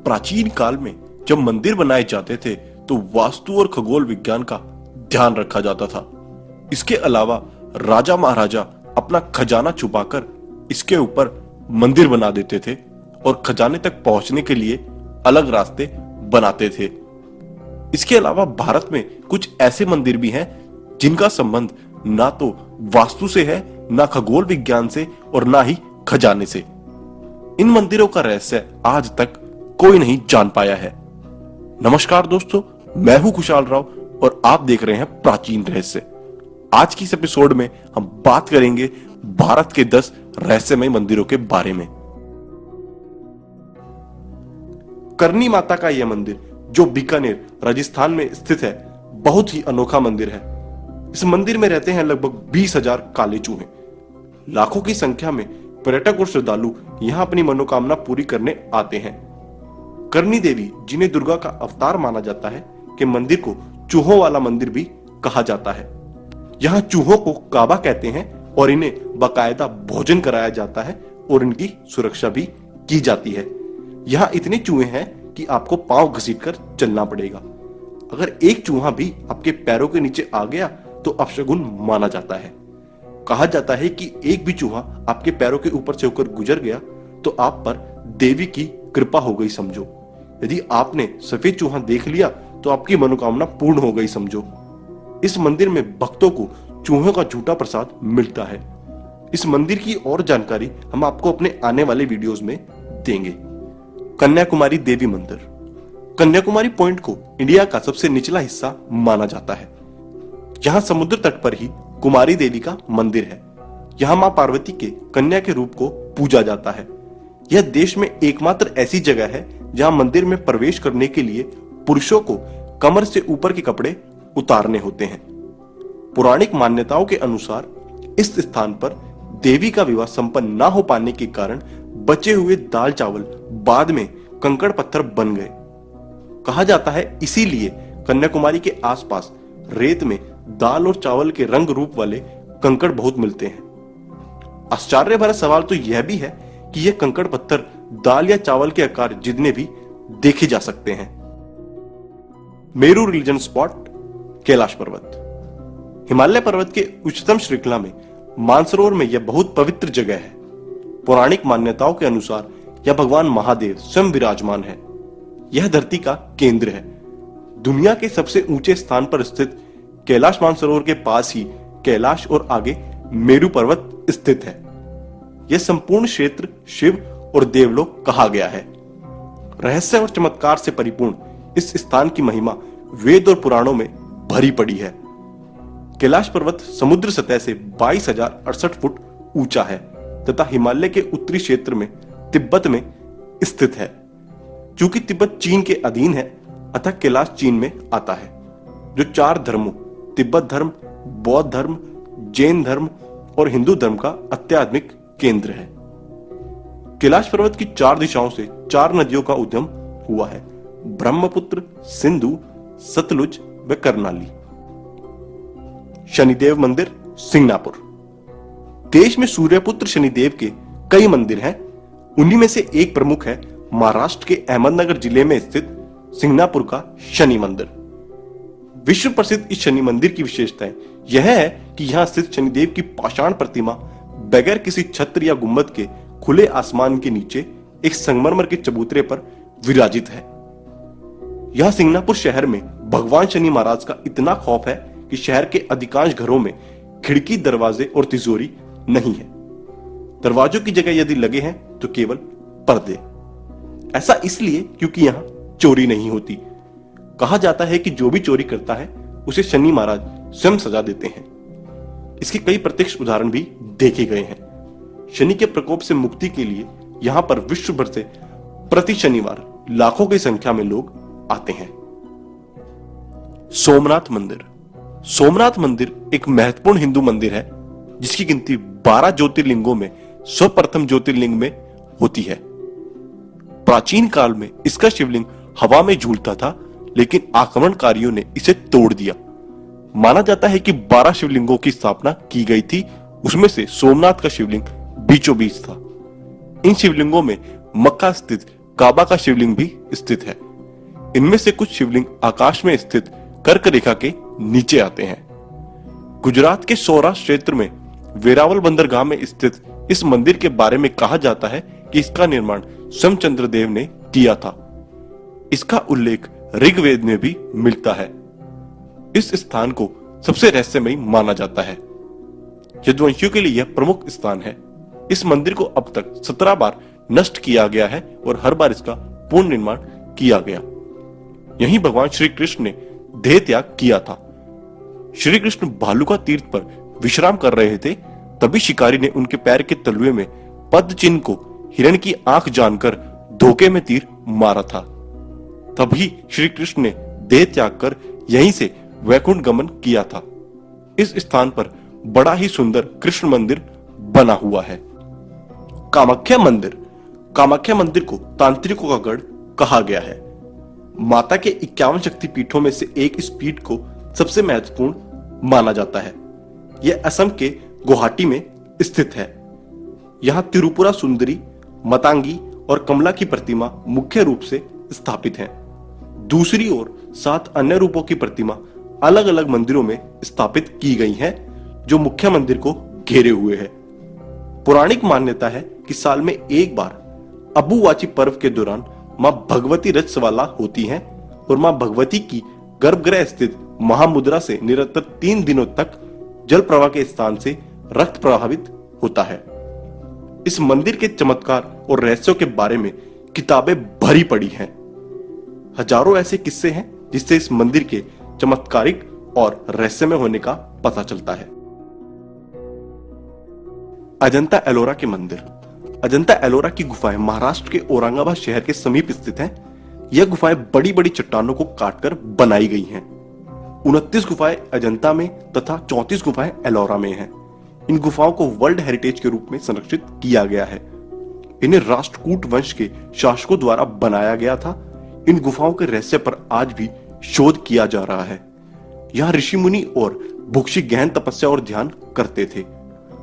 प्राचीन काल में जब मंदिर बनाए जाते थे तो वास्तु और खगोल विज्ञान का ध्यान रखा जाता था। इसके अलावा राजा महाराजा अपना खजाना छुपाकर इसके ऊपर मंदिर बना देते थे और खजाने तक पहुंचने के लिए अलग रास्ते बनाते थे। इसके अलावा भारत में कुछ ऐसे मंदिर भी हैं जिनका संबंध ना तो वास्तु से है, ना खगोल विज्ञान से और ना ही खजाने से। इन मंदिरों का रहस्य आज तक कोई नहीं जान पाया है। नमस्कार दोस्तों, मैं हूं खुशहाल राव और आप देख रहे हैं प्राचीन रहस्य। आज की इस एपिसोड में हम बात करेंगे भारत के 10 रहस्यमय मंदिरों के बारे में। करनी माता का यह मंदिर जो बीकानेर राजस्थान में स्थित है, बहुत ही अनोखा मंदिर है। इस मंदिर में रहते हैं लगभग 20,000 काले चूहे। लाखों की संख्या में पर्यटक और श्रद्धालु यहां अपनी मनोकामना पूरी करने आते हैं। करनी देवी, जिन्हें दुर्गा का अवतार माना जाता है, के मंदिर को चूहों वाला मंदिर भी कहा जाता है। यहाँ चूहों को काबा कहते हैं और इन्हें बाकायदा भोजन कराया जाता है और इनकी सुरक्षा भी की जाती है। यहाँ इतने चूहे हैं कि आपको पांव घसीटकर चलना पड़ेगा। अगर एक चूहा भी आपके पैरों के नीचे आ गया तो अपशगुन माना जाता है। कहा जाता है कि एक भी चूहा आपके पैरों के ऊपर से होकर गुजर गया तो आप पर देवी की कृपा हो गई समझो। यदि आपने सफेद चूहा देख लिया तो आपकी मनोकामना पूर्ण हो गई समझो। इस मंदिर में भक्तों को चूहों का झूठा प्रसाद मिलता है। इस मंदिर की और जानकारी हम आपको अपने आने वाले वीडियोस में देंगे। कन्याकुमारी देवी मंदिर। कन्याकुमारी पॉइंट को इंडिया का सबसे निचला हिस्सा माना जाता है। यहाँ समुद्र तट पर ही कुमारी देवी का मंदिर है। यहाँ मां पार्वती के कन्या के रूप को पूजा जाता है। यह देश में एकमात्र ऐसी जगह है जहाँ मंदिर में प्रवेश करने के लिए पुरुषों को कमर से ऊपर के कपड़े उतारने होते हैं। पौराणिक मान्यताओं के अनुसार इस स्थान पर देवी का विवाह संपन्न न हो पाने के कारण बचे हुए दाल चावल बाद में कंकड़ पत्थर बन गए। कहा जाता है इसीलिए कन्याकुमारी के आसपास रेत में दाल और चावल के रंग रूप वाले कंकड़ बहुत मिलते हैं। आश्चर्य भरा सवाल तो यह भी है कि यह कंकड़ पत्थर दाल या चावल के आकार जितने भी देखे जा सकते हैं। मेरू रिलीजन स्पॉट कैलाश पर्वत। हिमालय पर्वत के उच्चतम श्रृंखला में मानसरोवर में यह बहुत पवित्र जगह है। पौराणिक मान्यताओं के अनुसार यह भगवान महादेव स्वयं विराजमान है। यह धरती का केंद्र है। दुनिया के सबसे ऊंचे स्थान पर स्थित कैलाश मानसरोवर के पास ही कैलाश और आगे मेरू पर्वत स्थित है। यह संपूर्ण क्षेत्र शिव और देवलोक कहा गया है। रहस्य और चमत्कार से परिपूर्ण इस स्थान की महिमा वेद और पुराणों में भरी पड़ी है। कैलाश पर्वत समुद्र सतह से 22,068 फुट ऊंचा है तथा हिमालय के उत्तरी क्षेत्र में तिब्बत में स्थित है। चूंकि तिब्बत चीन के अधीन है अतः कैलाश चीन में आता है, जो 4 धर्मों तिब्बत धर्म, बौद्ध धर्म, जैन धर्म और हिंदू धर्म का आध्यात्मिक केंद्र है। कैलाश पर्वत की 4 दिशाओं से 4 नदियों का उद्गम हुआ है: ब्रह्मपुत्र, सिंधु, सतलुज व करनाली। शनिदेव मंदिर, सिंगनापुर। देश में सूर्यपुत्र शनिदेव के कई मंदिर हैं। उन्हीं में से एक प्रमुख है महाराष्ट्र के अहमदनगर जिले में स्थित सिंगनापुर का शनि मंदिर। विश्व प्रसिद्ध इस शनि मंदिर की विशेषताएं यह है कि यहां स्थित शनिदेव की पाषाण प्रतिमा बगैर किसी छत्र या गुंबद के खुले आसमान के नीचे एक संगमरमर के चबूतरे पर विराजित है। यह सिंगनापुर शहर में भगवान शनि महाराज का इतना खौफ है कि शहर के अधिकांश घरों में खिड़की, दरवाजे और तिजोरी नहीं है। दरवाजों की जगह यदि लगे हैं तो केवल पर्दे। ऐसा इसलिए क्योंकि यहां चोरी नहीं होती। कहा जाता है कि जो भी चोरी करता है उसे शनि महाराज स्वयं सजा देते हैं। इसके कई प्रत्यक्ष उदाहरण भी देखे गए हैं। शनि के प्रकोप से मुक्ति के लिए यहां पर विश्व भर से प्रति शनिवार लाखों की संख्या में लोग आते हैं। सोमनाथ मंदिर। सोमनाथ मंदिर एक महत्वपूर्ण हिंदू मंदिर है जिसकी गिनती 12 ज्योतिर्लिंगों में सर्वप्रथम ज्योतिर्लिंग में होती है। प्राचीन काल में इसका शिवलिंग हवा में झूलता था, लेकिन आक्रमणकारियों ने इसे तोड़ दिया। माना जाता है कि 12 शिवलिंगों की स्थापना की गई थी, उसमें से सोमनाथ का शिवलिंग बीचों बीच था। इन शिवलिंगों में मक्का स्थित काबा का शिवलिंग भी स्थित है। इनमें से कुछ शिवलिंग आकाश में स्थित कर्क रेखा के नीचे आते हैं। गुजरात के सौराष्ट्र क्षेत्र में वेरावल बंदरगाह में स्थित इस मंदिर के बारे में कहा जाता है कि इसका निर्माण स्वयं चंद्रदेव ने किया था। इसका उल्लेख ऋग्वेद में भी मिलता है। इस स्थान को सबसे रहस्यमयी माना जाता है। यदुवंशियों के लिए यह प्रमुख स्थान है। इस मंदिर को अब तक 17 बार नष्ट किया गया है और हर बार इसका पूर्ण निर्माण किया गया। यहीं भगवान श्री कृष्ण ने देह त्याग किया था। श्री कृष्ण भालुका तीर्थ पर विश्राम कर रहे थे, तभी शिकारी ने उनके पैर के तलुए में पद्म चिन्ह को हिरण की आंख जानकर धोखे में तीर मारा था। तभी श्री कृष्ण ने देह त्याग कर यहीं से वैकुंठ गमन किया था। इस स्थान पर बड़ा ही सुंदर कृष्ण मंदिर बना हुआ है। कामाख्या मंदिर। कामाख्या मंदिर को तांत्रिकों का गढ़ कहा गया है। माता के 51 शक्तिपीठों में से एक इस पीठ को सबसे महत्वपूर्ण माना जाता है। यह असम के गुवाहाटी में स्थित है। यहां त्रिपुरा सुंदरी, मतंगी और कमला की प्रतिमा मुख्य रूप से स्थापित हैं। दूसरी ओर 7 अन्य रूपों की प्रतिमा अलग अलग मंदिरों में स्थापित की गई हैं, जो मुख्य मंदिर को घेरे हुए है। पौराणिक मान्यता है कि साल में एक बार अबुवाची पर्व के दौरान मां भगवती रजस्वला होती हैं और मां भगवती की गर्भगृह स्थित महामुद्रा से निरंतर 3 दिनों तक जल प्रवाह के स्थान से रक्त प्रभावित होता है। इस मंदिर के चमत्कार और रहस्यों के बारे में किताबें भरी पड़ी हैं। हजारों ऐसे किस्से हैं जिससे इस मंदिर के चमत्कारिक और रहस्यमय होने का पता चलता है। अजंता एलोरा के मंदिर। अजंता एलोरा की गुफाएं महाराष्ट्र के औरंगाबाद शहर के समीप स्थित हैं। यह गुफाएं बड़ी बड़ी चट्टानों को काटकर बनाई गई हैं। 29 गुफाएं अजंता में तथा 34 गुफाएं एलोरा में हैं। इन गुफाओं को वर्ल्ड हेरिटेज के रूप में संरक्षित किया गया है। इन्हें राष्ट्रकूट वंश के शासकों द्वारा बनाया गया था। इन गुफाओं के रहस्य पर आज भी शोध किया जा रहा है। यहाँ ऋषि मुनि और भिक्षु गहन तपस्या और ध्यान करते थे।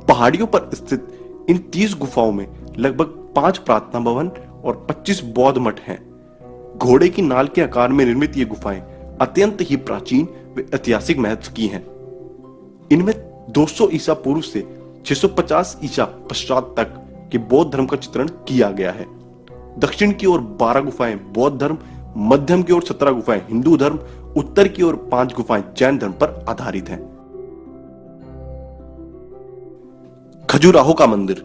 पहाड़ियों पर स्थित इन 30 गुफाओं में लगभग 5 प्रार्थना भवन और 25 बौद्ध मठ हैं। घोड़े की नाल के आकार में निर्मित ये गुफाएं अत्यंत ही प्राचीन व ऐतिहासिक महत्व की हैं। इनमें 200 ईसा पूर्व से 650 ईसा पश्चात तक के बौद्ध धर्म का चित्रण किया गया है। दक्षिण की ओर 12 गुफाएं बौद्ध धर्म, मध्यम की ओर 17 गुफाएं हिंदू धर्म, उत्तर की ओर 5 गुफाएं जैन धर्म पर आधारित हैं। खजुराहो का मंदिर।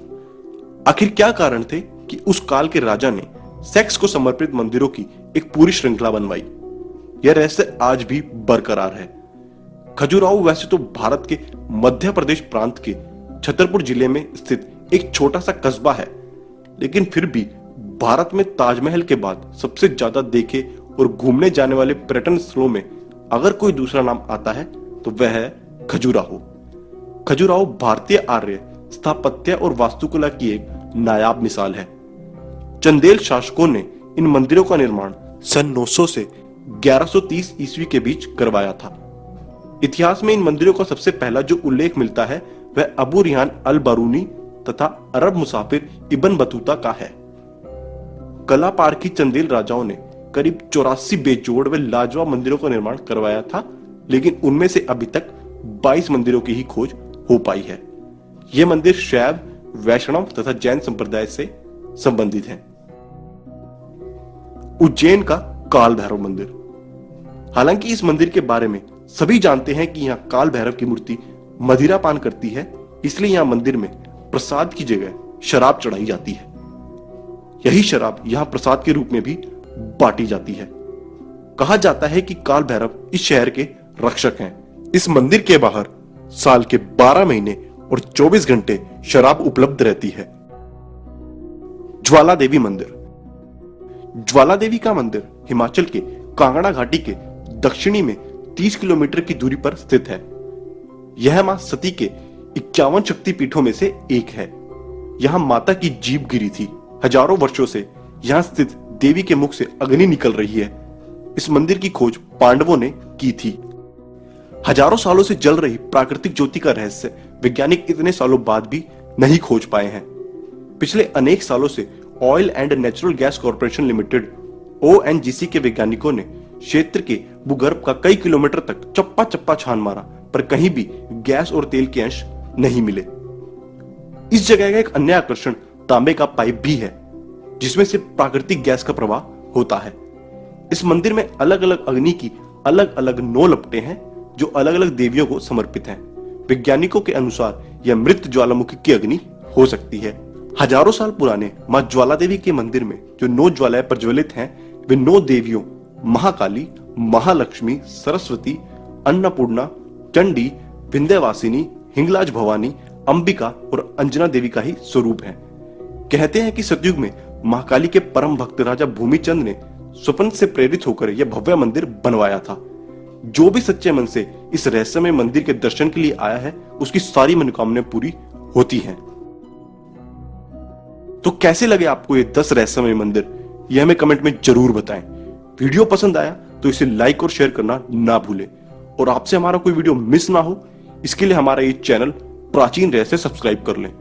आखिर क्या कारण थे कि उस काल के राजा ने सेक्स को समर्पित मंदिरों की एक पूरी श्रृंखला बनवाई? यह रहस्य आज भी बरकरार है। खजुराहो वैसे तो भारत के मध्य प्रदेश प्रांत के छतरपुर जिले में स्थित एक छोटा सा कस्बा है, लेकिन फिर भी भारत में ताजमहल के बाद सबसे ज्यादा देखे और घूमने जाने वाले पर्यटन स्थलों में अगर कोई दूसरा नाम आता है तो वह है खजुराहो। खजुराहो भारतीय आर्य स्थापत्य और वास्तुकला की एक नायाब मिसाल है। चंदेल शासकों ने इन मंदिरों का निर्माण सन 900 से 1130 ईस्वी के बीच करवाया था। इतिहास में इन मंदिरों का सबसे पहला जो उल्लेख मिलता है वह अबू रिहान अल बारूनी तथा अरब मुसाफिर इब्न बतूता का है। कला पारखी चंदेल राजाओं ने करीब 84 बेजोड़ व लाजवाब मंदिरों का निर्माण करवाया था, लेकिन उनमें से अभी तक 22 मंदिरों की ही खोज हो पाई है। ये मंदिर शैव, वैष्णव तथा जैन संप्रदाय से संबंधित हैं। उज्जैन का काल भैरव मंदिर। हालांकि इस मंदिर के बारे में सभी जानते हैं कि यहाँ काल भैरव की मूर्ति मदिरा पान करती है, इसलिए यहाँ मंदिर में प्रसाद की जगह शराब चढ़ाई जाती है। यही शराब यहाँ प्रसाद के रूप में भी बांटी जाती है। कहा जाता है कि काल भैरव इस शहर के रक्षक हैं। इस मंदिर के बाहर साल के 12 महीने और 24 घंटे शराब उपलब्ध रहती है। ज्वाला देवी मंदिर। ज्वाला देवी का मंदिर हिमाचल के कांगड़ा घाटी के दक्षिणी में 30 किलोमीटर की दूरी पर स्थित है। यह मां सती के 51 शक्तिपीठों में से एक है। यहां माता की जीभ गिरी थी। हजारों वर्षों से यहां स्थित देवी के मुख से अग्नि निकल रही है। इस मंदिर की खोज पांडवों ने की थी। हजारों सालों से जल रही प्राकृतिक ज्योति का रहस्य वैज्ञानिक इतने सालों बाद भी नहीं खोज पाए हैं। पिछले अनेक सालों से oil and natural gas corporation limited ONGC के वैज्ञानिकों ने क्षेत्र के भूगर्भ का कई किलोमीटर तक चप्पा चप्पा छान मारा, पर कहीं भी गैस और तेल के अंश नहीं मिले। इस जगह का एक अन्य आकर्षण तांबे का पाइप भी है, जिसमें से प्राकृतिक गैस का प्रवाह होता है। इस मंदिर में अलग अलग अग्नि की अलग अलग 9 लपटें हैं, जो अलग अलग देवियों को समर्पित हैं। वैज्ञानिकों के अनुसार यह मृत ज्वालामुखी की अग्नि हो सकती है। हजारों साल पुराने मां ज्वाला देवी के मंदिर में जो 9 ज्वालाएं प्रज्वलित हैं, वे 9 देवियों महाकाली, महालक्ष्मी, सरस्वती, अन्नपूर्णा, चंडी, विंध्यवासिनी, हिंगलाज भवानी, अंबिका और अंजना देवी का ही स्वरूप है। कहते हैं कि सतयुग में महाकाली के परम भक्त राजा भूमिचंद ने स्वप्न से प्रेरित होकर यह भव्य मंदिर बनवाया था। जो भी सच्चे मन से इस रहस्यमय मंदिर के दर्शन के लिए आया है, उसकी सारी मनोकामनाएं पूरी होती हैं। तो कैसे लगे आपको ये 10 रहस्यमय मंदिर, ये हमें कमेंट में जरूर बताएं। वीडियो पसंद आया तो इसे लाइक और शेयर करना ना भूलें, और आपसे हमारा कोई वीडियो मिस ना हो, इसके लिए हमारा ये चैनल प्राचीन रहस्य सब्सक्राइब कर लें।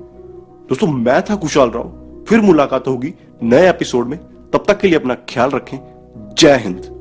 दोस्तों, मैं था कुशाल राव, फिर मुलाकात होगी नए एपिसोड में। तब तक के लिए अपना ख्याल रखें। जय हिंद।